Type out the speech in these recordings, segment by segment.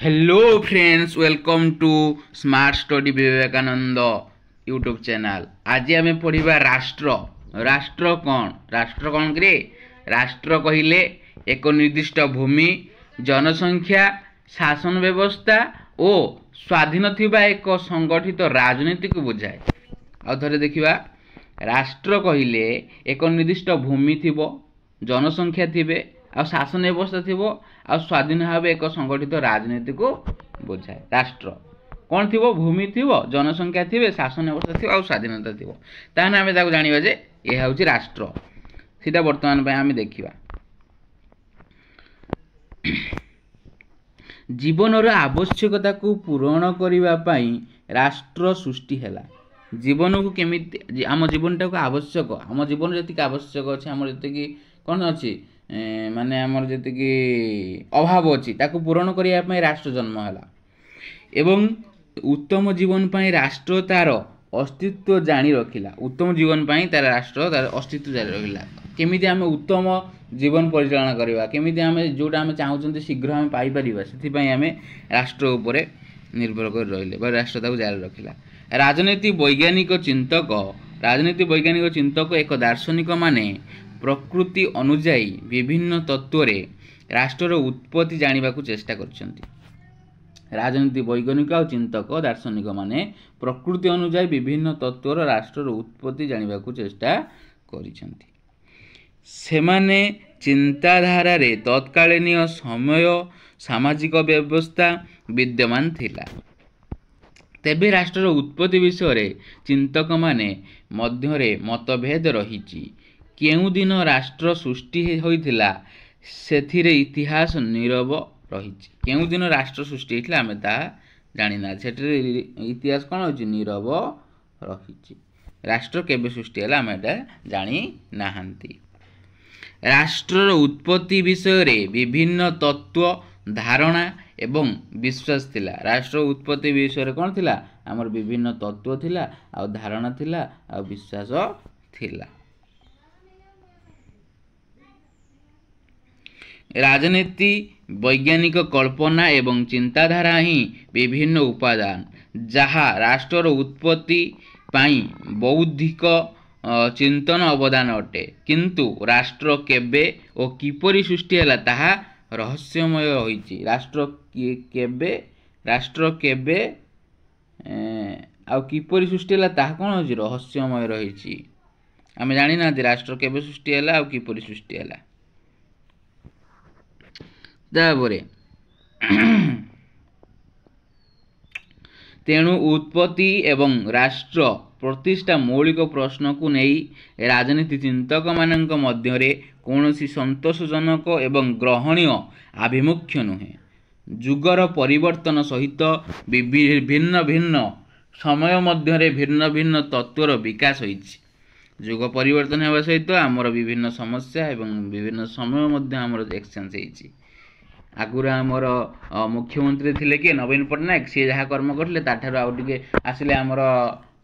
Hello friends, welcome to smart study Vivekananda YouTube channel. आज आम पढ़ा राष्ट्र। राष्ट्र कौन करे? राष्ट्र कहले एक निर्दिष्ट भूमि, जनसंख्या, शासन व्यवस्था और स्वाधीन थिबा एक संगठित राजनीति को बुझाए। आउ थे देखा, राष्ट्र कहले एक निर्दिष्ट भूमि थिबो, जनसंख्या थिबे, आ शासन व्यवस्था थिबो, आ स्वाधीन भाव एक संगठित राजनीति को बुझाए। राष्ट्र कौन थिबो? भूमि थिबो, जनसंख्या थिबे, शासन व्यवस्था थिबो, आ स्वाधीनता थिबो। ताहने आमे ताको जानिबा जे एहा होची राष्ट्र। सीधा वर्तमान पय आमे देखिबा। जीवनर आवश्यकता को पूरण करिबा पई राष्ट्र सृष्टि हैला। जीवन को केमिति आम जीवनटा को आवश्यक, आम जीवन जति आवश्यक अछि, आम जति कौन अछि माने आमर जति अभाव अछि ताको पूरण करिया पई राष्ट्र जन्म हैला। एवं उत्तम जीवन पई राष्ट्र तार अस्तित्व जानी रखिला। उत्तम जीवन पई तार राष्ट्र तार अस्तित्व जानी रखिला। केमिति आमे उत्तम जीवन परिचालन करिबा, केमिति आमे जोटा आमे चाहउछन्ते शीघ्र आमे पाई परिबा, सेति पई आमे राष्ट्र उपरे निर्भर कर रहिले बा राष्ट्र ताको जारी रखिला। राजनीति वैज्ञानिक चिंतक एक दार्शनिक माने प्रकृति अनुजाई विभिन्न तत्व रे राष्ट्र उत्पत्ति जानिबा को चेष्टा करछन्ति। राजनीति वैज्ञानिक और चिंतक दार्शनिक माने प्रकृति अनुजाई विभिन्न तत्व राष्ट्र उत्पत्ति जानिबा को चेष्टा करिछन्ति। सेमाने चिंताधारा रे तत्कालीन समय सामाजिक व्यवस्था विद्यमान थिला। तेबे राष्ट्र उत्पत्ति विषय रे चिंतक माने मध्यरे मतभेद रहिछि। केउ दिन राष्ट्र सृष्टि होइथिला सेथिरे इतिहास नीरव रहिछि। केउ दिन राष्ट्र सृष्टि होइथिला आमे ता जानि ना, सेथिरे इतिहास कोन होछि? नीरव रहिछि। राष्ट्र केबे सृष्टि होला आमे ता जानि नाहंती। राष्ट्र उत्पत्ति विषय रे विभिन्न तत्व, धारणा एवं विश्वास थिला। राष्ट्र उत्पत्ति विषय रे कोन थिला? हमर विभिन्न तत्व थिला, आ धारणा थिला, आ विश्वास थिला। राजनीति वैज्ञानिक कल्पना एवं चिंताधारा ही विभिन्न उपादान जहा राष्ट्र उत्पत्ति पाई बौद्धिक चिंतन अवदान अटे। किंतु राष्ट्र केबे ओ किपरि सृष्टि हैला ताहा रहस्यमय होइछि। राष्ट्र केबे आ किपरि सृष्टि हैला ताहा कोन होइछि? रहस्यमय रहिछि। आमे जानि ना राष्ट्र केबे सृष्टि हैला आ किपरि सृष्टि हैला। तापरे तेणु उत्पत्ति एवं राष्ट्र प्रतिष्ठा मौलिक प्रश्न को नहीं राजनीति चिंतक मानक मध्यरे कौनसी संतोषजनक एवं ग्रहणीय आभिमुख्य नुहे। जुगर परिवर्तन सहित भिन्न भिन्न समय मध्यरे भिन्न भिन्न तत्वर विकास होइछि। जुग परिवर्तन हेबा सहित आमर विभिन्न समस्या एवं विभिन्न समय मध्य आमर एक्सचेंज होइछि। आगुरा आमर मुख्यमंत्री थिले के नवीन पट्टनायक, सी जहाँ कर्म करले ताठार आउ टिके आसिले आमर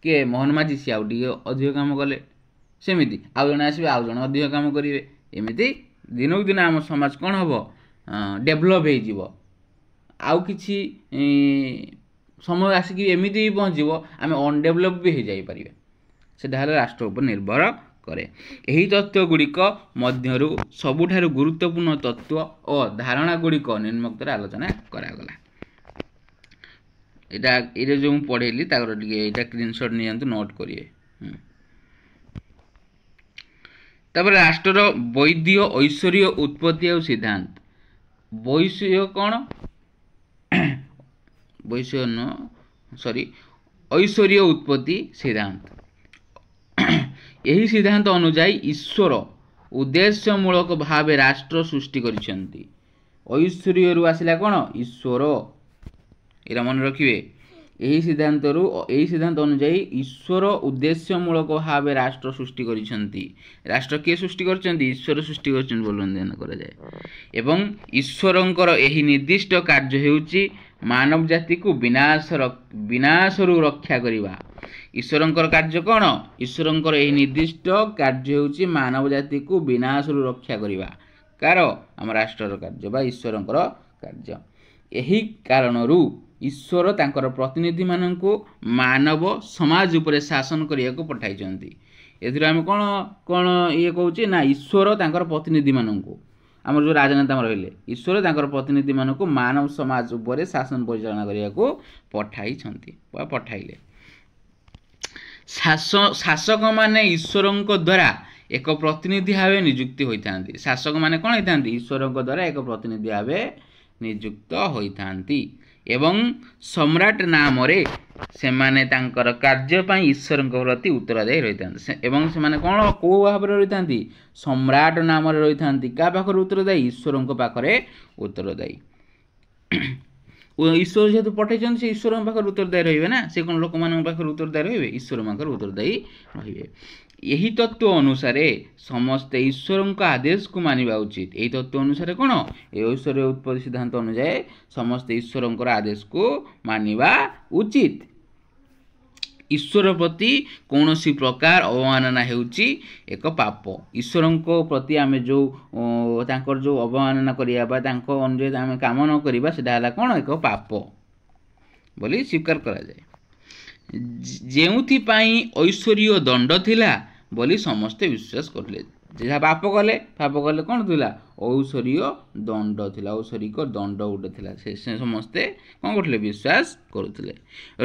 के मोहन माझी, सी आउ टिके अधिक काम कले। सेमिति आउ जणे आसिबे, आउ जणे अधिक काम करिवे। एमिति दिनक दिन आम समाज कोन हबो? डेभलप हे जिवो। आउ किछि समय आसिकी एमिति पहुँचीबो आमे अनडेभलप भी हे जाई परिबे। सेटा हला राष्ट्र उपर निर्भर करे। एही तत्व गुड़िक मध्यरु सबुठारु गुरुत्वपूर्ण तत्व और धारणा गुड़िक निम्नोक्त आलोचना करागला। एटा जो पढ़ेली ताकर टिके एटा स्क्रीनशॉट नियंतु, नोट करिवे। तब राष्ट्र वैद्य ऐश्वर्य उत्पत्ति और सिद्धांत। वैश्य कौन? ऐश्वर्य उत्पत्ति सिद्धांत। यही सिद्धांत अनुजाई ईश्वर उद्देश्यमूलक भाव राष्ट्र सृष्टि करिसेंती। ऐश्वर्य रु आसिला कोन? ईश्वर। एरा मन रखिबे। यही सिद्धांत अनुजाई ईश्वर उद्देश्यमूलक भाव राष्ट्र सृष्टि करिसेंती। राष्ट्र के सृष्टि करचंती? ईश्वर सृष्टि करचंती बोलन ध्यान करा जाय। एवं ईश्वरंकर एही निर्दिष्ट कार्य हेउची मानव जाति को विनाशरु रक्षा करिबा। ईश्वरंकर कार्य कौन? ईश्वरंकर एही निर्दिष्ट कार्य हेउची मानव जाति को विनाशरु रक्षा करिबा। कार? आम राष्ट्रर कार्य बा ईश्वरंकर कार्य। ଏହି କାରଣରୁ ଈଶ୍ୱର ତାଙ୍କର ପ୍ରତିନିଧିମାନଙ୍କୁ ମାନବ ସମାଜ ଉପରେ ଶାସନ କରିବାକୁ ପଠାଇଛନ୍ତି। ଏଥିରୁ ଆମେ କ'ଣ କ'ଣ ଇଏ କହୁଛେ ନା ଈଶ୍ୱର ତାଙ୍କର ପ୍ରତିନିଧିମାନଙ୍କୁ ଆମର ଯେଉଁ ରାଜନେତା ରହିଲେ ଈଶ୍ୱର ତାଙ୍କର ପ୍ରତିନିଧିମାନଙ୍କୁ ମାନବ ସମାଜ ଉପରେ ଶାସନ ପରିଚାଳନା କରିବାକୁ ପଠାଇଛନ୍ତି ବା ପଠାଇଲେ। ଶାସକମାନେ ଈଶ୍ୱରଙ୍କ ଦ୍ୱାରା ଏକ ପ୍ରତିନିଧି ଭାବେ ନିଯୁକ୍ତି ହୋଇଥାନ୍ତି। ଶାସକମାନେ କ'ଣ ହୋଇଥାନ୍ତି? ଈଶ୍ୱରଙ୍କ ଦ୍ୱାରା ଏକ ପ୍ରତିନିଧି ଭାବେ ନିଯୁକ୍ତ ହୋଇଥାନ୍ତି ଏବଂ ସମ୍ରାଟ ନାମରେ ସେମାନେ ତାଙ୍କର କାର୍ଯ୍ୟ ପାଇଁ ଈଶ୍ୱରଙ୍କ ପ୍ରତି ଉତ୍ତରଦାୟୀ ରହିଥାନ୍ତି। ଏବଂ ସେମାନେ କ'ଣ କେଉଁ ଭାବରେ ରହିଥାନ୍ତି? ସମ୍ରାଟ ନାମରେ ରହିଥାନ୍ତି। କାହା ପାଖରେ ଉତ୍ତରଦାୟୀ? ଈଶ୍ୱରଙ୍କ ପାଖରେ ଉତ୍ତରଦାୟୀ। ଈଶ୍ୱର ଯେହେତୁ ପଠାଇଛନ୍ତି ସେ ଈଶ୍ୱରଙ୍କ ପାଖରେ ଉତ୍ତରଦାୟୀ ରହିବେ ନା। ସେ କ'ଣ ଲୋକମାନଙ୍କ ପାଖରେ ଉତ୍ତରଦାୟୀ ରହିବେ? ଈଶ୍ୱରଙ୍କ ପାଖରେ ଉତ୍ତରଦାୟୀ ରହିବେ। ଏହି ତତ୍ତ୍ୱ ଅନୁସାରେ ସମସ୍ତେ ଈଶ୍ୱରଙ୍କ ଆଦେଶକୁ ମାନିବା ଉଚିତ। ଏହି ତତ୍ତ୍ୱ ଅନୁସାରେ କ'ଣ? ଏ ଐଶ୍ୱର୍ଯ୍ୟ ଉତ୍ପତ୍ତି ସିଦ୍ଧାନ୍ତ ଅନୁଯାୟୀ ସମସ୍ତେ ଈଶ୍ୱରଙ୍କର ଆଦେଶକୁ ମାନିବା ଉଚିତ। ଈଶ୍ୱର ପ୍ରତି କୌଣସି ପ୍ରକାର ଅବମାନନା ହେଉଛି ଏକ ପାପ। ଈଶ୍ୱରଙ୍କ ପ୍ରତି ଆମେ ଯେଉଁ ତାଙ୍କର ଯେଉଁ ଅବମାନନା କରିବା ବା ତାଙ୍କ ଅନୁଯାୟୀ ଆମେ କାମ ନ କରିବା ସେଟା ହେଲା କ'ଣ? ଏକ ପାପ ବୋଲି ସ୍ୱୀକାର କରାଯାଏ। ଯେଉଁଥିପାଇଁ ଐଶ୍ୱର୍ଯ୍ୟ ଦଣ୍ଡ ଥିଲା ବୋଲି ସମସ୍ତେ ବିଶ୍ୱାସ କରୁଥିଲେ। ଯାହା ପାପ କଲେ କ'ଣ ଥିଲା? ଐଶ୍ୱର୍ଯ୍ୟ ଦଣ୍ଡ ଥିଲା। ଐଶ୍ୱରିକ ଦଣ୍ଡ ଗୋଟେ ଥିଲା। ସେ ସମସ୍ତେ କ'ଣ କରୁଥିଲେ? ବିଶ୍ୱାସ କରୁଥିଲେ।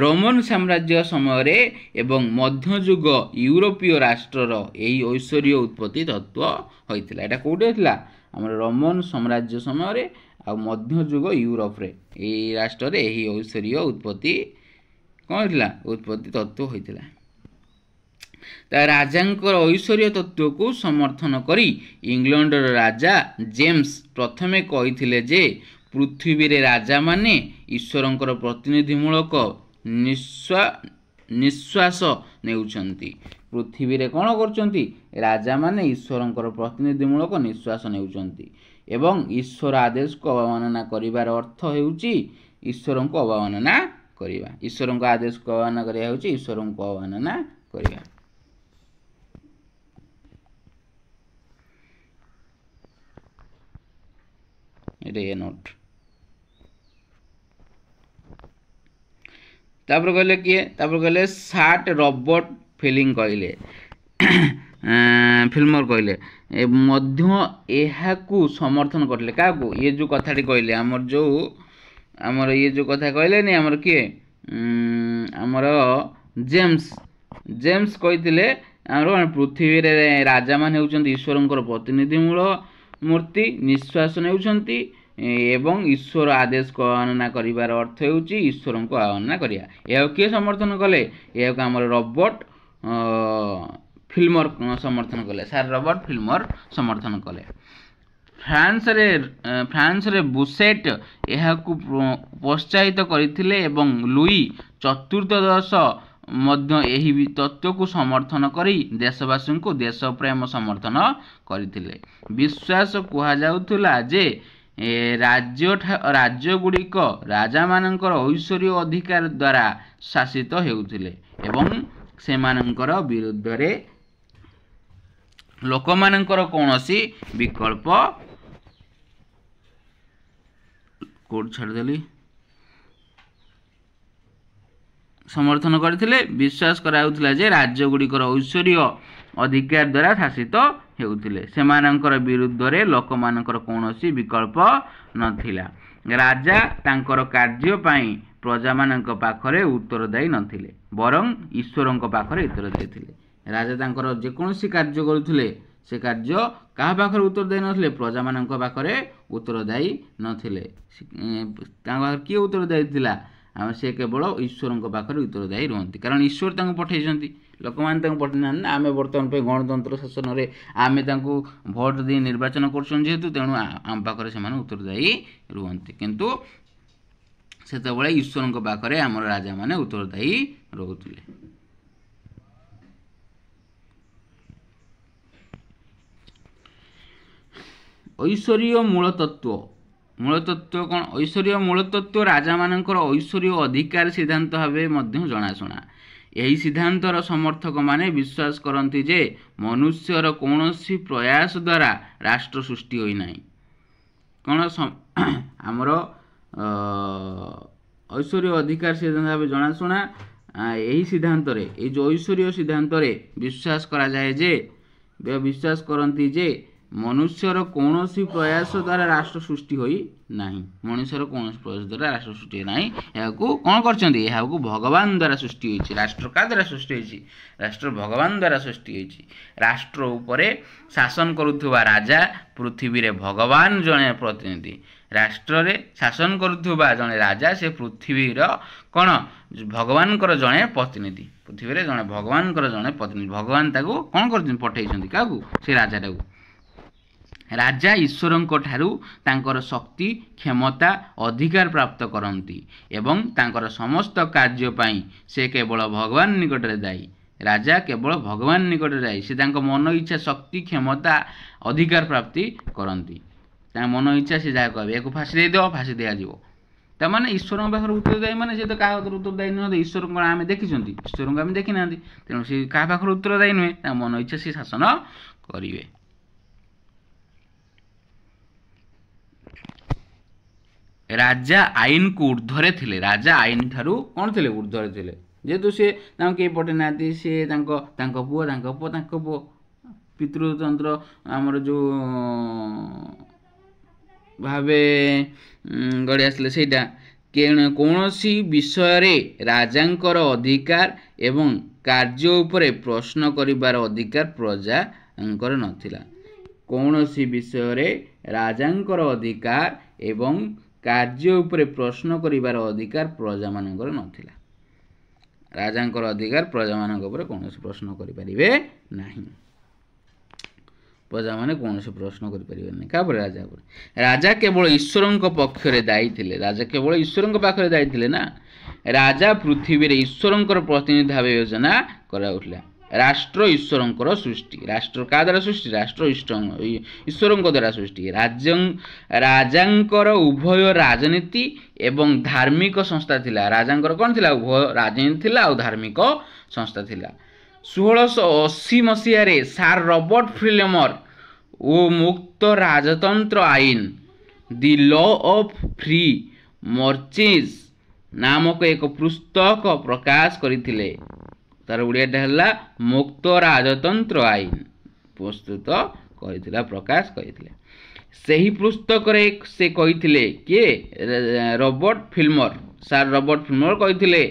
ରୋମାନ ସାମ୍ରାଜ୍ୟ ସମୟରେ ଏବଂ ମଧ୍ୟଯୁଗ ୟୁରୋପୀୟ ରାଷ୍ଟ୍ରର ଏହି ଐଶ୍ୱର୍ଯ୍ୟ ଉତ୍ପତ୍ତି ତତ୍ତ୍ୱ ହୋଇଥିଲା। ଏଇଟା କେଉଁଠି ହୋଇଥିଲା? ଆମର ରୋମାନ ସାମ୍ରାଜ୍ୟ ସମୟରେ ଆଉ ମଧ୍ୟଯୁଗ ୟୁରୋପରେ ଏହି ରାଷ୍ଟ୍ରରେ ଏହି ଐଶ୍ୱର୍ଯ୍ୟ ଉତ୍ପତ୍ତି କ'ଣ ହୋଇଥିଲା? ଉତ୍ପତ୍ତି ତତ୍ତ୍ୱ ହୋଇଥିଲା। ତା ରାଜାଙ୍କର ଐଶ୍ୱର୍ଯ୍ୟ ତତ୍ତ୍ୱକୁ ସମର୍ଥନ କରି ଇଂଲଣ୍ଡର ରାଜା ଜେମ୍ସ ପ୍ରଥମେ କହିଥିଲେ ଯେ ପୃଥିବୀରେ ରାଜାମାନେ ଈଶ୍ୱରଙ୍କର ପ୍ରତିନିଧିମୂଳକ ନିଶ୍ୱାସ ନେଉଛନ୍ତି। ପୃଥିବୀରେ କ'ଣ କରୁଛନ୍ତି? ରାଜାମାନେ ଈଶ୍ୱରଙ୍କର ପ୍ରତିନିଧିମୂଳକ ନିଶ୍ୱାସ ନେଉଛନ୍ତି ଏବଂ ଈଶ୍ୱର ଆଦେଶକୁ ଅବମାନନା କରିବାର ଅର୍ଥ ହେଉଛି ଈଶ୍ୱରଙ୍କୁ ଅବମାନନା କରିବା। ଈଶ୍ୱରଙ୍କ ଆଦେଶକୁ ଅବମାନନା କରିବା ହେଉଛି ଈଶ୍ୱରଙ୍କୁ ଅବମାନନା କରିବା। ନୋଟ୍। ତାପରେ କହିଲେ କିଏ? ତାପରେ କହିଲେ ସାର୍ଟ ରବର୍ଟ ଫିଲ୍ମର କହିଲେ ମଧ୍ୟ ଏହାକୁ ସମର୍ଥନ କରିଲେ। କାହାକୁ? ଇଏ ଯେଉଁ କଥାଟି କହିଲେ ଆମର ଇଏ ଯେଉଁ କଥା କହିଲେନି ଆମର କିଏ? ଆମର ଜେମ୍ସ କହିଥିଲେ ଆମର ପୃଥିବୀରେ ରାଜାମାନେ ହେଉଛନ୍ତି ଈଶ୍ୱରଙ୍କର ପ୍ରତିନିଧିମୂଳ ମୂର୍ତ୍ତି, ନିଶ୍ୱାସ ନେଉଛନ୍ତି ଏବଂ ଈଶ୍ୱର ଆଦେଶକୁ ଅବମାନନା କରିବାର ଅର୍ଥ ହେଉଛି ଈଶ୍ୱରଙ୍କୁ ଅବମାନନା କରିବା। ଏହାକୁ କିଏ ସମର୍ଥନ କଲେ? ଏହାକୁ ଆମର ରବର୍ଟ ଫିଲ୍ମର ସମର୍ଥନ କଲେ। ସାର୍ ରବର୍ଟ ଫିଲ୍ମର ସମର୍ଥନ କଲେ। ଫ୍ରାନ୍ସରେ ବୁସେଟ୍ ଏହାକୁ ପ୍ରୋତ୍ସାହିତ କରିଥିଲେ ଏବଂ ଲୁଇ ଚତୁର୍ଦ୍ଦଶ ମଧ୍ୟ ଏହି ତତ୍ତ୍ୱକୁ ସମର୍ଥନ କରି ଦେଶବାସୀଙ୍କୁ ଦେଶପ୍ରେମ ସମର୍ଥନ କରିଥିଲେ। ବିଶ୍ୱାସ କୁହାଯାଉଥିଲା ଯେ ରାଜ୍ୟଗୁଡ଼ିକ ରାଜାମାନଙ୍କର ଐଶ୍ୱର୍ଯ୍ୟ ଅଧିକାର ଦ୍ୱାରା ଶାସିତ ହେଉଥିଲେ ଏବଂ ସେମାନଙ୍କର ବିରୁଦ୍ଧରେ ଲୋକମାନଙ୍କର କୌଣସି ବିକଳ୍ପ ସମର୍ଥନ କରିଥିଲେ। ବିଶ୍ୱାସ କରାଯାଉଥିଲା ଯେ ରାଜ୍ୟଗୁଡ଼ିକର ଐଶ୍ୱର୍ଯ୍ୟ ଅଧିକାର ଦ୍ୱାରା ଶାସିତ ହେଉଥିଲେ। ସେମାନଙ୍କର ବିରୁଦ୍ଧରେ ଲୋକମାନଙ୍କର କୌଣସି ବିକଳ୍ପ ନଥିଲା। ରାଜା ତାଙ୍କର କାର୍ଯ୍ୟ ପାଇଁ ପ୍ରଜାମାନଙ୍କ ପାଖରେ ଉତ୍ତରଦାୟୀ ନଥିଲେ ବରଂ ଈଶ୍ୱରଙ୍କ ପାଖରେ ଉତ୍ତରଦାୟୀ ଥିଲେ। ରାଜା ତାଙ୍କର ଯେକୌଣସି କାର୍ଯ୍ୟ କରୁଥିଲେ ସେ କାର୍ଯ୍ୟ କାହା ପାଖରେ ଉତ୍ତରଦାୟୀ ନଥିଲେ? ପ୍ରଜାମାନଙ୍କ ପାଖରେ ଉତ୍ତରଦାୟୀ ନଥିଲେ। ତାଙ୍କ ପାଖରେ କିଏ ଉତ୍ତରଦାୟୀ ଥିଲା? ସେ କେବଳ ଈଶ୍ୱରଙ୍କ ପାଖରେ ଉତ୍ତରଦାୟୀ ରୁହନ୍ତି। କାରଣ ଈଶ୍ୱର ତାଙ୍କୁ ପଠାଇଛନ୍ତି, ଲୋକମାନେ ତାଙ୍କୁ ପଠାଇନାହାନ୍ତି ନା। ଆମେ ବର୍ତ୍ତମାନ ପାଇଁ ଗଣତନ୍ତ୍ର ଶାସନରେ ଆମେ ତାଙ୍କୁ ଭୋଟ ଦେଇ ନିର୍ବାଚନ କରୁଛନ୍ତି ଯେହେତୁ ତେଣୁ ଆମ ପାଖରେ ସେମାନେ ଉତ୍ତରଦାୟୀ ରୁହନ୍ତି। କିନ୍ତୁ ସେତେବେଳେ ଈଶ୍ୱରଙ୍କ ପାଖରେ ଆମର ରାଜାମାନେ ଉତ୍ତରଦାୟୀ ରହୁଥିଲେ। ଐଶ୍ୱର୍ଯ୍ୟ ମୂଳତତ୍ତ୍ୱ କ'ଣ? ଐଶ୍ୱର୍ଯ୍ୟ ମୂଳତତ୍ତ୍ୱ ରାଜାମାନଙ୍କର ଐଶ୍ୱର୍ଯ୍ୟ ଅଧିକାର ସିଦ୍ଧାନ୍ତ ଭାବେ ମଧ୍ୟ ଜଣାଶୁଣା। ଏହି ସିଦ୍ଧାନ୍ତର ସମର୍ଥକମାନେ ବିଶ୍ୱାସ କରନ୍ତି ଯେ ମନୁଷ୍ୟର କୌଣସି ପ୍ରୟାସ ଦ୍ୱାରା ରାଷ୍ଟ୍ର ସୃଷ୍ଟି ହୋଇନାହିଁ। କ'ଣ ଆମର ଐଶ୍ୱର୍ଯ୍ୟ ଅଧିକାର ସିଦ୍ଧାନ୍ତ ଭାବେ ଜଣାଶୁଣା। ଏହି ସିଦ୍ଧାନ୍ତରେ ଏଇ ଯେଉଁ ଐଶ୍ୱର୍ଯ୍ୟ ସିଦ୍ଧାନ୍ତରେ ବିଶ୍ୱାସ କରାଯାଏ ଯେ ବିଶ୍ୱାସ କରନ୍ତି ଯେ ମନୁଷ୍ୟର କୌଣସି ପ୍ରୟାସ ଦ୍ୱାରା ରାଷ୍ଟ୍ର ସୃଷ୍ଟି ହୋଇ ନାହିଁ। ମଣିଷର କୌଣସି ପ୍ରୟାସ ଦ୍ୱାରା ରାଷ୍ଟ୍ର ସୃଷ୍ଟି ହୋଇ ନାହିଁ। ଏହାକୁ କ'ଣ କରିଛନ୍ତି? ଏହାକୁ ଭଗବାନ ଦ୍ୱାରା ସୃଷ୍ଟି ହୋଇଛି। ରାଷ୍ଟ୍ର କାହା ଦ୍ୱାରା ସୃଷ୍ଟି ହୋଇଛି? ରାଷ୍ଟ୍ର ଭଗବାନ ଦ୍ୱାରା ସୃଷ୍ଟି ହୋଇଛି। ରାଷ୍ଟ୍ର ଉପରେ ଶାସନ କରୁଥିବା ରାଜା ପୃଥିବୀରେ ଭଗବାନ ଜଣେ ପ୍ରତିନିଧି। ରାଷ୍ଟ୍ରରେ ଶାସନ କରୁଥିବା ଜଣେ ରାଜା ସେ ପୃଥିବୀର କ'ଣ ଭଗବାନଙ୍କର ଜଣେ ପ୍ରତିନିଧି। ପୃଥିବୀରେ ଜଣେ ଭଗବାନଙ୍କର ଜଣେ ପ୍ରତିନିଧି। ଭଗବାନ ତାକୁ କ'ଣ କରିଛନ୍ତି? ପଠାଇଛନ୍ତି କାହାକୁ? ସେ ରାଜାଟାକୁ। ରାଜା ଈଶ୍ୱରଙ୍କ ଠାରୁ ତାଙ୍କର ଶକ୍ତି କ୍ଷମତା ଅଧିକାର ପ୍ରାପ୍ତ କରନ୍ତି ଏବଂ ତାଙ୍କର ସମସ୍ତ କାର୍ଯ୍ୟ ପାଇଁ ସେ କେବଳ ଭଗବାନ ନିକଟରେ ଦାୟୀ। ରାଜା କେବଳ ଭଗବାନ ନିକଟରେ ଦାୟୀ। ସେ ତାଙ୍କ ମନ ଇଚ୍ଛା ଶକ୍ତି କ୍ଷମତା ଅଧିକାର ପ୍ରାପ୍ତି କରନ୍ତି। ତାଙ୍କ ମନ ଇଚ୍ଛା ସେ ଯାହା କହିବେ, ଏହାକୁ ଫାଶୀ ଦେଇଦେବ, ଫାଶୀ ଦିଆଯିବ। ତାମାନେ ଈଶ୍ୱରଙ୍କ ପାଖରେ ଉତ୍ତରଦାୟୀ ମାନେ ସେ ତ କାହା ପାଖରେ ଉତ୍ତରଦାୟୀ ନୁହନ୍ତି। ଈଶ୍ୱରଙ୍କୁ ଆମେ ଦେଖିଛନ୍ତି? ଈଶ୍ୱରଙ୍କୁ ଆମେ ଦେଖିନାହାନ୍ତି। ତେଣୁ ସେ କାହା ପାଖରେ ଉତ୍ତରଦାୟୀ ନୁହେଁ। ତାଙ୍କ ମନ ଇଚ୍ଛା ସେ ଶାସନ କରିବେ। ରାଜା ଆଇନକୁ ଉର୍ଦ୍ଧ୍ୱରେ ଥିଲେ। ରାଜା ଆଇନ ଠାରୁ କ'ଣ ଥିଲେ? ଉର୍ଦ୍ଧ୍ୱରେ ଥିଲେ। ଯେହେତୁ ସେ ତାଙ୍କୁ କେହି ପଠେଇ ନାହାନ୍ତି, ସେ ତାଙ୍କ ପୁଅ ତାଙ୍କ ପୁଅ ତାଙ୍କ ପୁଅ ପିତୃତନ୍ତ୍ର ଆମର ଯେଉଁ ଭାବେ ଗଢ଼ି ଆସିଲେ ସେଇଟା। କୌଣସି ବିଷୟରେ ରାଜାଙ୍କର ଅଧିକାର ଏବଂ କାର୍ଯ୍ୟ ଉପରେ ପ୍ରଶ୍ନ କରିବାର ଅଧିକାର ପ୍ରଜାଙ୍କର ନଥିଲା। କୌଣସି ବିଷୟରେ ରାଜାଙ୍କର ଅଧିକାର ଏବଂ କାର୍ଯ୍ୟ ଉପରେ ପ୍ରଶ୍ନ କରିବାର ଅଧିକାର ପ୍ରଜାମାନଙ୍କର ନଥିଲା। ରାଜାଙ୍କର ଅଧିକାର ପ୍ରଜାମାନଙ୍କ ଉପରେ କୌଣସି ପ୍ରଶ୍ନ କରିପାରିବେ ନାହିଁ। ପ୍ରଜାମାନେ କୌଣସି ପ୍ରଶ୍ନ କରିପାରିବେ ନାହିଁ କାହା ଉପରେ? ରାଜା ଉପରେ। ରାଜା କେବଳ ଈଶ୍ୱରଙ୍କ ପକ୍ଷରେ ଦାୟୀ ଥିଲେ। ରାଜା କେବଳ ଈଶ୍ୱରଙ୍କ ପାଖରେ ଦାୟୀ ଥିଲେ ନା। ରାଜା ପୃଥିବୀରେ ଈଶ୍ୱରଙ୍କର ପ୍ରତିନିଧି ଭାବେ ବିବେଚନା କରାଯାଉଥିଲା। ରାଷ୍ଟ୍ର ଈଶ୍ୱରଙ୍କର ସୃଷ୍ଟି। ରାଷ୍ଟ୍ର କାହା ଦ୍ୱାରା ସୃଷ୍ଟି? ରାଷ୍ଟ୍ର ଈଶ୍ୱରଙ୍କ ଦ୍ୱାରା ସୃଷ୍ଟି। ରାଜାଙ୍କର ଉଭୟ ରାଜନୀତି ଏବଂ ଧାର୍ମିକ ସଂସ୍ଥା ଥିଲା। ରାଜାଙ୍କର କ'ଣ ଥିଲା? ଉଭୟ ରାଜନୀତି ଥିଲା ଆଉ ଧାର୍ମିକ ସଂସ୍ଥା ଥିଲା। 1680 ମସିହାରେ ସାର୍ ରବର୍ଟ ଫିଲ୍ମର ଓ ମୁକ୍ତ ରାଜତନ୍ତ୍ର ଆଇନ ଦି ଲ ଅଫ୍ ଫ୍ରି ମର୍ଚେଣ୍ଟସ୍ ନାମକ ଏକ ପୁସ୍ତକ ପ୍ରକାଶ କରିଥିଲେ। ତାର ଓଡ଼ିଆଟା ହେଲା ମୁକ୍ତ ରାଜତନ୍ତ୍ର ଆଇନ ପ୍ରସ୍ତୁତ କରିଥିଲା, ପ୍ରକାଶ କରିଥିଲେ। ସେହି ପୁସ୍ତକରେ ସେ କହିଥିଲେ କିଏ? ରବର୍ଟ ଫିଲ୍ମର। ସାର୍ ରବର୍ଟ ଫିଲ୍ମର କହିଥିଲେ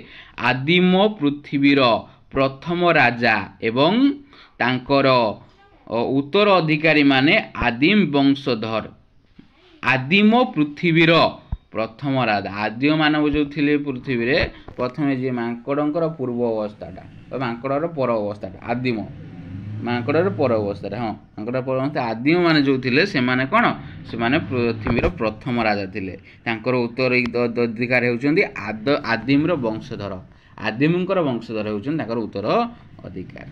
ଆଦିମ ପୃଥିବୀର ପ୍ରଥମ ରାଜା ଏବଂ ତାଙ୍କର ଉତ୍ତରାଧିକାରୀମାନେ ଆଦିମ ବଂଶଧର। ଆଦିମ ପୃଥିବୀର ପ୍ରଥମ ରାଜା। ଆଦିମ ମାନବ ଯେଉଁ ଥିଲେ ପୃଥିବୀରେ ପ୍ରଥମେ ଯିଏ ମାଙ୍କଡ଼ଙ୍କର ପୂର୍ବ ଅବସ୍ଥାଟା, ମାଙ୍କଡ଼ର ପର ଅବସ୍ଥାଟା ଆଦିମ, ମାଙ୍କଡ଼ର ପର ଅବସ୍ଥାଟା, ହଁ ମାଙ୍କଡ଼ର ପର ଅବସ୍ଥା ଆଦିମ ମାନେ ଯେଉଁ ଥିଲେ ସେମାନେ କ'ଣ? ସେମାନେ ପୃଥିବୀର ପ୍ରଥମ ରାଜା ଥିଲେ। ତାଙ୍କର ଉତ୍ତରାଧିକାର ହେଉଛନ୍ତି ଆଦିମର ବଂଶଧର। ଆଦିମଙ୍କର ବଂଶଧର ହେଉଛନ୍ତି ତାଙ୍କର ଉତ୍ତର ଅଧିକାର।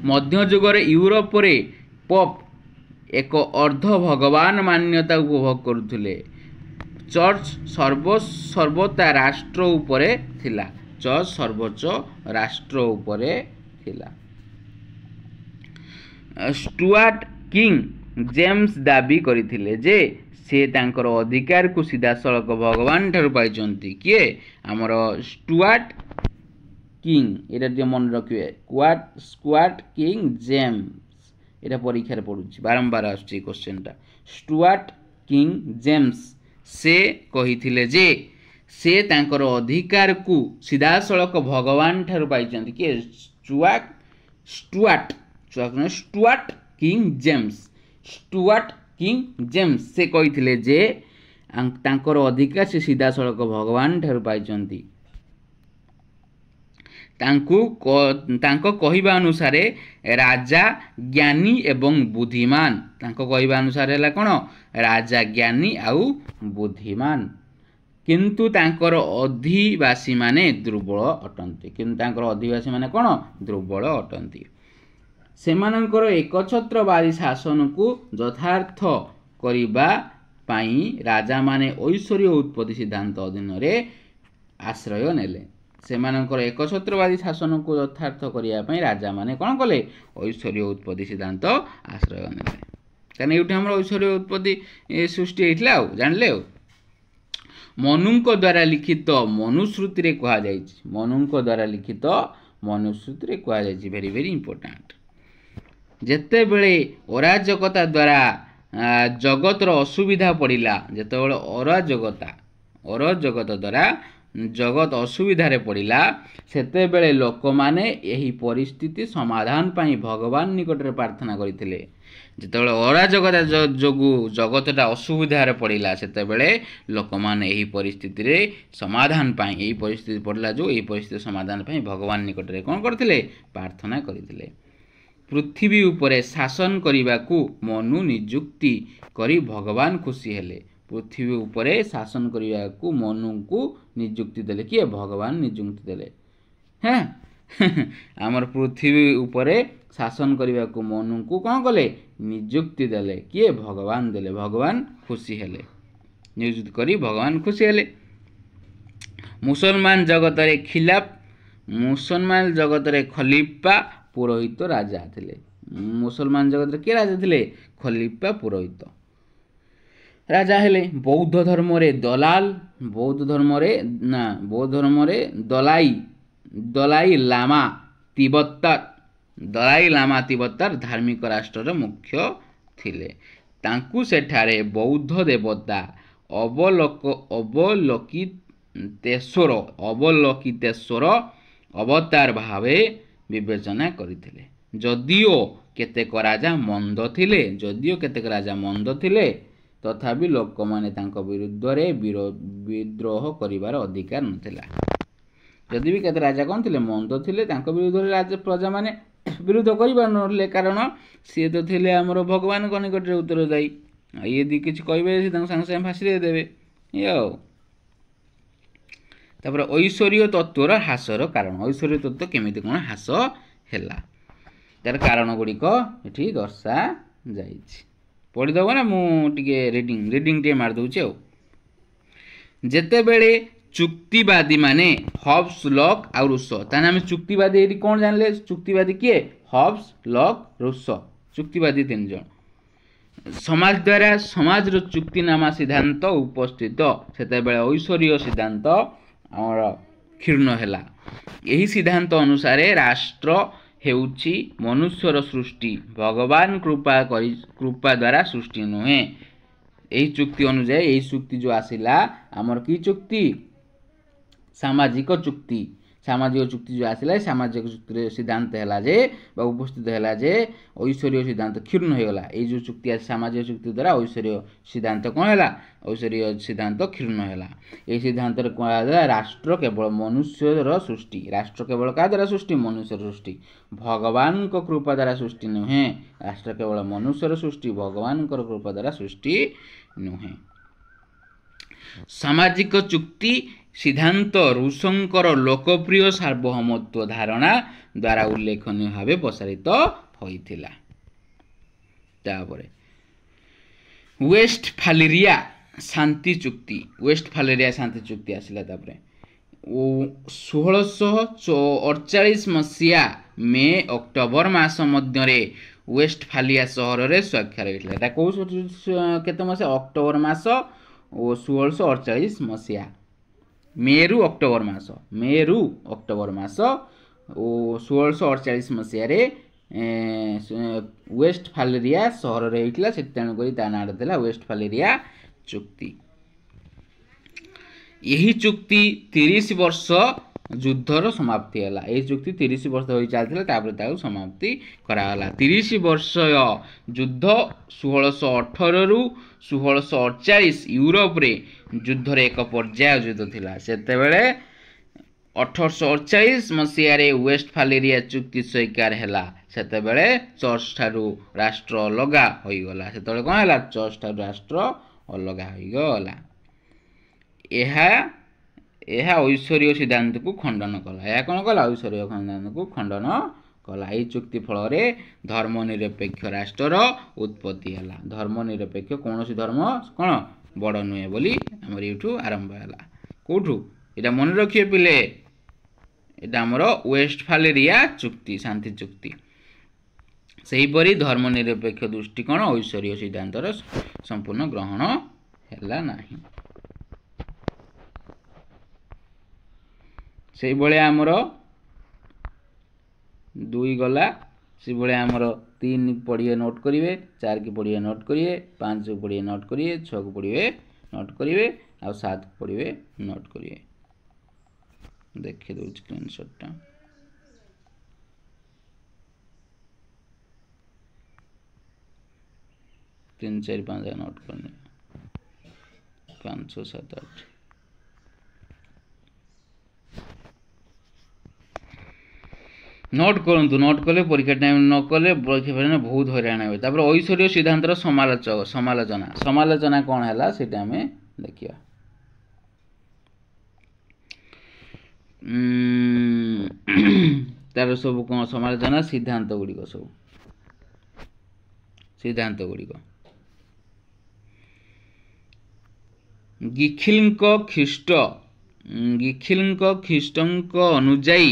ମଧ୍ୟଯୁଗରେ ୟୁରୋପରେ ପୋପ୍ ଏକ ଅର୍ଦ୍ଧ ଭଗବାନ ମାନ୍ୟତା ଉପଭୋଗ କରୁଥିଲେ। ଚର୍ଚ୍ଚ ସର୍ବୋଚ୍ଚ ରାଷ୍ଟ୍ର ଉପରେ ଥିଲା। ଚର୍ଚ୍ଚ ସର୍ବୋଚ୍ଚ ରାଷ୍ଟ୍ର ଉପରେ ଥିଲା। ଷ୍ଟୁଆର୍ଟ କିଙ୍ଗ ଜେମ୍ସ ଦାବି କରିଥିଲେ ଯେ ସେ ତାଙ୍କର ଅଧିକାରକୁ ସିଧାସଳଖ ଭଗବାନ ଠାରୁ ପାଇଛନ୍ତି। କିଏ? ଆମର ଷ୍ଟୁଆର୍ଟ କିଙ୍ଗ। ଏଇଟା ଟିକେ ମନେ ରଖିବେ। Stuart king James. ଏଇଟା ପରୀକ୍ଷାରେ ପଡ଼ୁଛି, ବାରମ୍ବାର ଆସୁଛି এই କୋଶ୍ଚିନ୍ଟା। ଷ୍ଟୁଆର୍ଟ କିଙ୍ଗ ଜେମ୍ସ ସେ କହିଥିଲେ ଯେ ସେ ତାଙ୍କର ଅଧିକାରକୁ ସିଧାସଳଖ ଭଗବାନ ଠାରୁ ପାଇଛନ୍ତି। କିଏ? Stuart king James. Stuart king James ସେ କହିଥିଲେ ଯେ ତାଙ୍କର ଅଧିକାର ସେ ସିଧାସଳଖ ଭଗବାନ ଠାରୁ ପାଇଛନ୍ତି। ତାଙ୍କ କହିବା ଅନୁସାରେ ରାଜା ଜ୍ଞାନୀ ଏବଂ ବୁଦ୍ଧିମାନ। ତାଙ୍କ କହିବା ଅନୁସାରେ ହେଲା କ'ଣ? ରାଜା ଜ୍ଞାନୀ ଆଉ ବୁଦ୍ଧିମାନ, କିନ୍ତୁ ତାଙ୍କର ଅଧିବାସୀମାନେ ଦୁର୍ବଳ ଅଟନ୍ତି। କିନ୍ତୁ ତାଙ୍କର ଅଧିବାସୀମାନେ କ'ଣ? ଦୁର୍ବଳ ଅଟନ୍ତି। ସେମାନଙ୍କର ଏକଛତ୍ରବାଦୀ ଶାସନକୁ ଯଥାର୍ଥ କରିବା ପାଇଁ ରାଜାମାନେ ଐଶ୍ୱର୍ଯ୍ୟ ଉତ୍ପତ୍ତି ସିଦ୍ଧାନ୍ତ ଅଧୀନରେ ଆଶ୍ରୟ ନେଲେ। ସେମାନଙ୍କର ଏକଛତ୍ରବାଦୀ ଶାସନକୁ ଯଥାର୍ଥ କରିବା ପାଇଁ ରାଜାମାନେ କ'ଣ କଲେ? ଐଶ୍ୱର୍ଯ୍ୟ ଉତ୍ପତ୍ତି ସିଦ୍ଧାନ୍ତ ଆଶ୍ରୟ ନେଲେ। କାରଣ ଏଇଠି ଆମର ଐଶ୍ୱର୍ଯ୍ୟ ଉତ୍ପତ୍ତି ସୃଷ୍ଟି ହେଇଥିଲା ଆଉ ଜାଣିଲେ ଆଉ। ମନୁଙ୍କ ଦ୍ୱାରା ଲିଖିତ ମନୁଶ୍ରୁତିରେ କୁହାଯାଇଛି। ମନୁଙ୍କ ଦ୍ୱାରା ଲିଖିତ ମନୁଶ୍ରୁତିରେ କୁହାଯାଇଛି। Very very important. ଯେତେବେଳେ ଅରାଜକତା ଦ୍ୱାରା ଜଗତର ଅସୁବିଧା ପଡ଼ିଲା, ଯେତେବେଳେ ଅରାଜକତା ଦ୍ୱାରା ଜଗତ ଅସୁବିଧାରେ ପଡ଼ିଲା, ସେତେବେଳେ ଲୋକମାନେ ଏହି ପରିସ୍ଥିତି ସମାଧାନ ପାଇଁ ଭଗବାନ ନିକଟରେ ପ୍ରାର୍ଥନା କରିଥିଲେ। ଯେତେବେଳେ ଅରାଜକତା ଯୋଗୁଁ ଜଗତଟା ଅସୁବିଧାରେ ପଡ଼ିଲା, ସେତେବେଳେ ଲୋକମାନେ ଏହି ପରିସ୍ଥିତିରେ ସମାଧାନ ପାଇଁ, ଏହି ପରିସ୍ଥିତି ପଡ଼ିଲା ଯେଉଁ ଏହି ପରିସ୍ଥିତି ସମାଧାନ ପାଇଁ ଭଗବାନ ନିକଟରେ କ'ଣ କରିଥିଲେ? ପ୍ରାର୍ଥନା କରିଥିଲେ। ପୃଥିବୀ ଉପରେ ଶାସନ କରିବାକୁ ମନୁ ନିଯୁକ୍ତି କରି ଭଗବାନ ଖୁସି ହେଲେ। ପୃଥିବୀ ଉପରେ ଶାସନ କରିବାକୁ ମନୁଙ୍କୁ ନିଯୁକ୍ତି ଦେଲେ। କିଏ? ଭଗବାନ ନିଯୁକ୍ତି ଦେଲେ। ହଁ ଆମର ପୃଥିବୀ ଉପରେ ଶାସନ କରିବାକୁ ମନୁଙ୍କୁ କ'ଣ କଲେ? ନିଯୁକ୍ତି ଦେଲେ। କିଏ? ଭଗବାନ ଦେଲେ। ଭଗବାନ ଖୁସି ହେଲେ। ନିଯୁକ୍ତି କରି ଭଗବାନ ଖୁସି ହେଲେ। ମୁସଲମାନ ଜଗତରେ ଖଲିଫା ପୁରୋହିତ ରାଜା ଥିଲେ। ମୁସଲମାନ ଜଗତରେ କିଏ ରାଜା ଥିଲେ? ଖଲିଫା ପୁରୋହିତ ରାଜା ହେଲେ। ବୌଦ୍ଧ ଧର୍ମରେ ଦଲାଇ ଲାମା ତିବ୍ବତର ଧାର୍ମିକ ରାଷ୍ଟ୍ରର ମୁଖ୍ୟ ଥିଲେ। ତାଙ୍କୁ ସେଠାରେ ବୌଦ୍ଧ ଦେବତା ଅବଲୋକିତେଶ୍ୱର ଅବତାର ଭାବେ ବିବେଚନା କରିଥିଲେ। ଯଦିଓ କେତେକ ରାଜା ମନ୍ଦ ଥିଲେ, ତଥାପି ଲୋକମାନେ ତାଙ୍କ ବିରୁଦ୍ଧରେ ବିଦ୍ରୋହ କରିବାର ଅଧିକାର ନଥିଲା। ଯଦି ବି କେତେ ରାଜା କ'ଣ ଥିଲେ? ମନ୍ଦ ଥିଲେ। ତାଙ୍କ ବିରୁଦ୍ଧରେ ପ୍ରଜାମାନେ ବିରୋଧ କରିପାରୁନଥିଲେ, କାରଣ ସିଏ ତ ଥିଲେ ଆମର ଭଗବାନଙ୍କ ନିକଟରେ ଉତ୍ତରଦାୟୀ। ଇଏ ଯଦି କିଛି କହିବେ ସେ ତାଙ୍କୁ ସାଙ୍ଗେ ସାଙ୍ଗେ ଫାଶୀ ଦେଇଦେବେ। ଆଉ ତାପରେ ଐଶ୍ୱର୍ଯ୍ୟ ତତ୍ତ୍ୱର ହ୍ରାସର କାରଣ। ଐଶ୍ୱର୍ଯ୍ୟ ତତ୍ତ୍ୱ କେମିତି କ'ଣ ହ୍ରାସ ହେଲା, ତାର କାରଣ ଗୁଡ଼ିକ ଏଠି ଦର୍ଶାଯାଇଛି। ପଢ଼ିଦେବ ନା? ମୁଁ ଟିକେ ରିଡ଼ିଂ ଟିକେ ମାରିଦେଉଛି। ଆଉ ଯେତେବେଳେ ଚୁକ୍ତିବାଦୀମାନେ ହବ୍ସ, ଲକ୍ ଆଉ ରୁଷ, ତାହେଲେ ଆମେ ଚୁକ୍ତିବାଦୀ ଏଠି କ'ଣ ଜାଣିଲେ? ଚୁକ୍ତିବାଦୀ କିଏ? ହବ୍ସ, ଲକ୍, ରୁଷ, ଚୁକ୍ତିବାଦୀ 3 ଜଣ। ସମାଜର ଚୁକ୍ତିନାମା ସିଦ୍ଧାନ୍ତ ଉପସ୍ଥିତ, ସେତେବେଳେ ଐଶ୍ୱର୍ଯ୍ୟ ସିଦ୍ଧାନ୍ତ ଆମର କ୍ଷୁର୍ଣ୍ଣ ହେଲା। ଏହି ସିଦ୍ଧାନ୍ତ ଅନୁସାରେ ରାଷ୍ଟ୍ର ହେଉଛି ମନୁଷ୍ୟର ସୃଷ୍ଟି, ଭଗବାନ କୃପା ଦ୍ୱାରା ସୃଷ୍ଟି ନୁହେଁ। ଏହି ଚୁକ୍ତି ଅନୁଯାୟୀ, ଏହି ଚୁକ୍ତି ଯେଉଁ ଆସିଲା ଆମର କି ଚୁକ୍ତି? ସାମାଜିକ ଚୁକ୍ତି। ସାମାଜିକ ଚୁକ୍ତି ଯେଉଁ ଆସିଲା, ସାମାଜିକ ଚୁକ୍ତିରେ ସିଦ୍ଧାନ୍ତ ହେଲା ଯେ ବା ଉପସ୍ଥିତ ହେଲା ଯେ ଐଶ୍ୱର୍ଯ୍ୟ ସିଦ୍ଧାନ୍ତ କ୍ଷୁର୍ଣ୍ଣ ହୋଇଗଲା। ଏଇ ଯେଉଁ ଚୁକ୍ତି ଅଛି ସାମାଜିକ ଚୁକ୍ତି ଦ୍ୱାରା ଐଶ୍ୱର୍ଯ୍ୟ ସିଦ୍ଧାନ୍ତ କ'ଣ ହେଲା? ଐଶ୍ୱର୍ଯ୍ୟ ସିଦ୍ଧାନ୍ତ କ୍ଷୁର୍ଣ୍ଣ ହେଲା। ଏହି ସିଦ୍ଧାନ୍ତରେ କୁହାଗଲା ରାଷ୍ଟ୍ର କେବଳ ମନୁଷ୍ୟର ସୃଷ୍ଟି। ରାଷ୍ଟ୍ର କେବଳ କାହା ଦ୍ୱାରା ସୃଷ୍ଟି? ମନୁଷ୍ୟର ସୃଷ୍ଟି, ଭଗବାନଙ୍କ କୃପା ଦ୍ୱାରା ସୃଷ୍ଟି ନୁହେଁ। ରାଷ୍ଟ୍ର କେବଳ ମନୁଷ୍ୟର ସୃଷ୍ଟି, ଭଗବାନଙ୍କର କୃପା ଦ୍ୱାରା ସୃଷ୍ଟି ନୁହେଁ। ସାମାଜିକ ଚୁକ୍ତି ସିଦ୍ଧାନ୍ତ ରୁଷଙ୍କର ଲୋକପ୍ରିୟ ସାର୍ବଭୌମତ୍ୱ ଧାରଣା ଦ୍ୱାରା ଉଲ୍ଲେଖନୀୟ ଭାବେ ପ୍ରସାରିତ ହୋଇଥିଲା। ତାପରେ ୱେଷ୍ଟଫାଲେରିଆ ଶାନ୍ତି ଚୁକ୍ତି ଆସିଲା। ତାପରେ 1648 ମସିହା ମେ ଅକ୍ଟୋବର ମାସ ମଧ୍ୟରେ ୱେଷ୍ଟଫାଲିଆ ସହରରେ ସ୍ୱାକ୍ଷର ହୋଇଥିଲା। ଏଟା କେଉଁ କେତେ ମସିହା? ଅକ୍ଟୋବର ମାସ ଓ 1648 ମସିହା ମେରୁ ଅକ୍ଟୋବର ମାସ ଓ 1648 ମସିହାରେ ୱେଷ୍ଟଫାଲେରିଆ ସହରରେ ହୋଇଥିଲା। ସେ ତେଣୁକରି ତା ନାଁଟା ଥିଲା ୱେଷ୍ଟଫାଲେରିଆ ଚୁକ୍ତି। ଏହି ଚୁକ୍ତି 30 ବର୍ଷ ଯୁଦ୍ଧର ସମାପ୍ତି ହେଲା। ଏହି ଚୁକ୍ତି 30 ବର୍ଷ ହୋଇ ଚାଲିଥିଲା, ତାପରେ ତାକୁ ସମାପ୍ତି କରାଗଲା। 30 ବର୍ଷ ଯୁଦ୍ଧ 1618ରୁ 1648 ୟୁରୋପରେ ଯୁଦ୍ଧର ଏକ ପର୍ଯ୍ୟାୟ ଯୁଦ୍ଧ ଥିଲା। ସେତେବେଳେ 1848 ମସିହାରେ ୱେଷ୍ଟଫାଲେରିଆ ଚୁକ୍ତି ସ୍ୱୀକାର ହେଲା। ସେତେବେଳେ ଚର୍ଚ୍ଚ ଠାରୁ ରାଷ୍ଟ୍ର ଅଲଗା ହୋଇଗଲା। ସେତେବେଳେ କ'ଣ ହେଲା? ଚର୍ଚ୍ଚ ଠାରୁ ରାଷ୍ଟ୍ର ଅଲଗା ହୋଇଗଲା। ଏହା ଐଶ୍ୱର୍ଯ୍ୟ ସିଦ୍ଧାନ୍ତକୁ ଖଣ୍ଡନ କଲା। ଏହା କ'ଣ କଲା? ଐଶ୍ୱର୍ଯ୍ୟ ସିଦ୍ଧାନ୍ତକୁ ଖଣ୍ଡନ କଲା। ଏହି ଚୁକ୍ତି ଫଳରେ ଧର୍ମନିରପେକ୍ଷ ରାଷ୍ଟ୍ରର ଉତ୍ପତ୍ତି ହେଲା। ଧର୍ମନିରପେକ୍ଷ କୌଣସି ଧର୍ମ କ'ଣ ବଡ଼ ନୁହେଁ ବୋଲି ଆମର ଏଇଠୁ ଆରମ୍ଭ ହେଲା। କେଉଁଠୁ? ଏଇଟା ମନେ ରଖିବେ ପିଲେ, ଏଇଟା ଆମର ୱେଷ୍ଟଫାଲେରିଆ ଚୁକ୍ତି, ଶାନ୍ତି ଚୁକ୍ତି। ସେହିପରି ଧର୍ମନିରପେକ୍ଷ ଦୃଷ୍ଟିକୋଣ ଐଶ୍ୱର୍ଯ୍ୟ ସିଦ୍ଧାନ୍ତର ସମ୍ପୂର୍ଣ୍ଣ ଗ୍ରହଣ ହେଲା ନାହିଁ। से भाया आमर 2 गला से भाया आमर 3 पढ़िए नोट करेंगे, 4 की पढ़िए नोट करेंगे, 5 को पढ़िए नोट करेंगे, 6 को पढ़िए नोट करेंगे और 7 को पढ़िए नोट करेंगे। देखिए दो स्क्रीनशॉट 3 4 5 नोट करने 5 6 7 8 नोट करंतु। नोट कले परीक्षा टाइम न कले परीक्षा बहुत हैरान हे। तापर ऐश्वर्य सिद्धांतर समालोचना समालोचना कौन है से देखिए। तार सब कौन समालोचना सिद्धांत गुड़िक सब सिद्धांत गुड़िक गिखिल ख्रीष्ट अनुजाई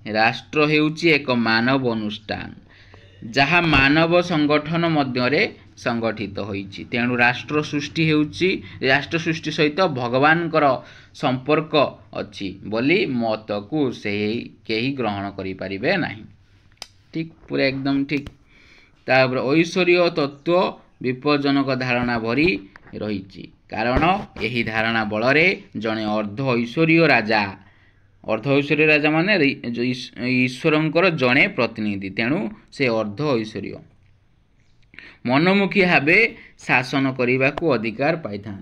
राष्ट्र हेउची एक मानव अनुष्ठान जहाँ मानव संगठन मध्यरे संगठित होईची। तेणु राष्ट्र सृष्टि सहित भगवान संपर्क अच्छी बोली मत को से कहीं ग्रहण करि परिबे नहीं। ठीक पूरा एकदम ठीक। तापर ऐश्वर्य तत्व विपज्जनक धारणा भरी रही कारण यही धारणा बलरे जड़े अर्ध ऐश्वर्य राजा माने ईश्वरंकर जड़े प्रतिनिधि तेणु से अर्ध ऐश्वर्य मनमुखी भावे शासन करने को अधिकार पाई था।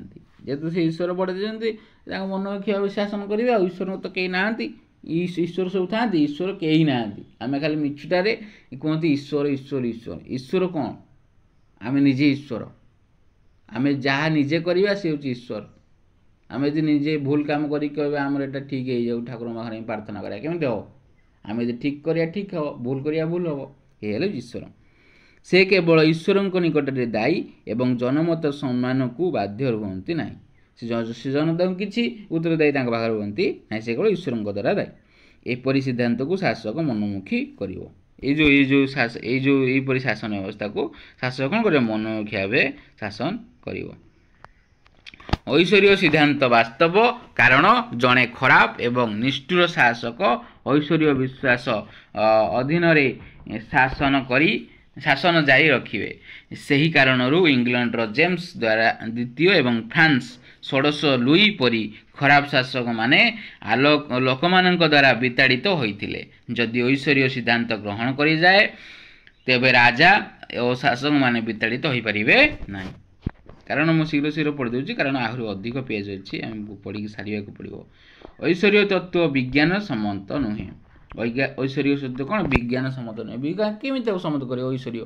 जेहेतु से ईश्वर बढ़े देते मनमुखी भाव शासन करेंगे। ईश्वर तो कहीं ना ईश्वर सब था ईश्वर कहीं ना आम खाली मिछुटारे कहते ईश्वर ईश्वर ईश्वर ईश्वर कौन आम निजे ईश्वर आम जहाँ निजे करवा सी हूँ ईश्वर। आम यदि निजे भूल काम कर ठीक है जाऊ ठाकुर पाखे प्रार्थना करा केमी हम आम यदि ठीक करिया ठीक हम भूल करिया भूल हम ये ईश्वर। से केवल ईश्वर निकट में दायी एवं जनमत सम्मान को बाध्य रुहति ना। से जनता को किसी उत्तरदायी पाखे रुहति ना से केवल ईश्वर द्वारा दायी। एपरी सिद्धांत को शासक मनमुखी कर यहीपरी शासन व्यवस्था को शासक कौन कर मनमुखी भाव शासन कर। ऐश्वर्य सिद्धांत वास्तव कारण जड़े खराब एवं निष्ठुर शासक ऐश्वर्य विश्वास अधीन शासन जारी रखिए। सही कारण इंग्लैंड जेम्स द्वारा द्वितीय एवं फ्रांस षोडश लुई परी खराब शासक माने लोक मान द्वारा विताड़ित होते। जदि ऐश्वर्य सिद्धांत ग्रहण करी जाए तेबे राजा और शासक माने विताड़ित हो पारिबे नहीं। कारण मुझे शीघ्र शीघ्र पढ़ी दूसरी कारण आहरी अधिक पेज अच्छी पढ़ी सारे पड़ो। ऐश्वर्य तत्व विज्ञान सम्मत नुहे। ऐश्वर्य शब्द कौन विज्ञान सम्मत नुहे। विज्ञान केमी सम्मत कर ऐश्वर्य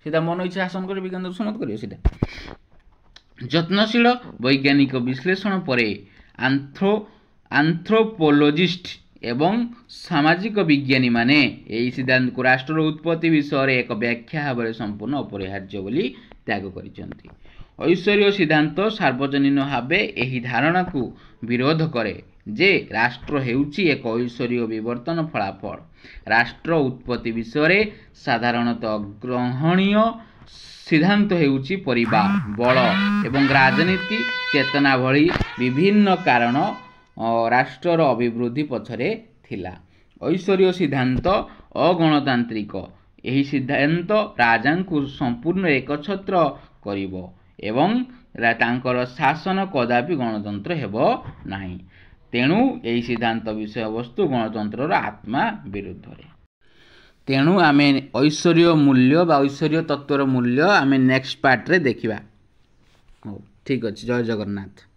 सीधा मन इच्छा शासन कर विज्ञान सम्मत कर। जत्नशील वैज्ञानिक विश्लेषण पर आंथ्रोपोलोजिस्ट एवं सामाजिक विज्ञानी माने यही सिद्धांत को राष्ट्र उत्पत्ति विषय एक व्याख्या भाव संपूर्ण अपरिहार्य बोली त्याग करिसेंती। ऐश्वर्य सिद्धांत सार्वजनीन भाव यही धारणा को विरोध करे जे राष्ट्र हेउची एक ऐश्वर्य विवर्तन फलाफल। राष्ट्र उत्पत्ति विषय साधारणतः ग्रहणीय सिद्धांत हेउची परिवार बल एवं राजनीति चेतना भली विभिन्न कारण राष्ट्रर अभिवृद्धि पछरे थिला। ऐश्वर्य सिद्धांत अगणतांत्रिक यही सिद्धांत राजा को संपूर्ण एकछत्र करिवो एवं तांकर शासन कदापि गणतंत्र हेबो नाही। तेणु यही सिद्धांत विषय वस्तु गणतंत्र आत्मा विरुद्ध। तेणु आम ऐश्वर्य मूल्य बा ऐश्वर्य तत्वर मूल्य आम नेक्स्ट पार्ट रे देखिबा। ठीक अच्छे। जय जगन्नाथ।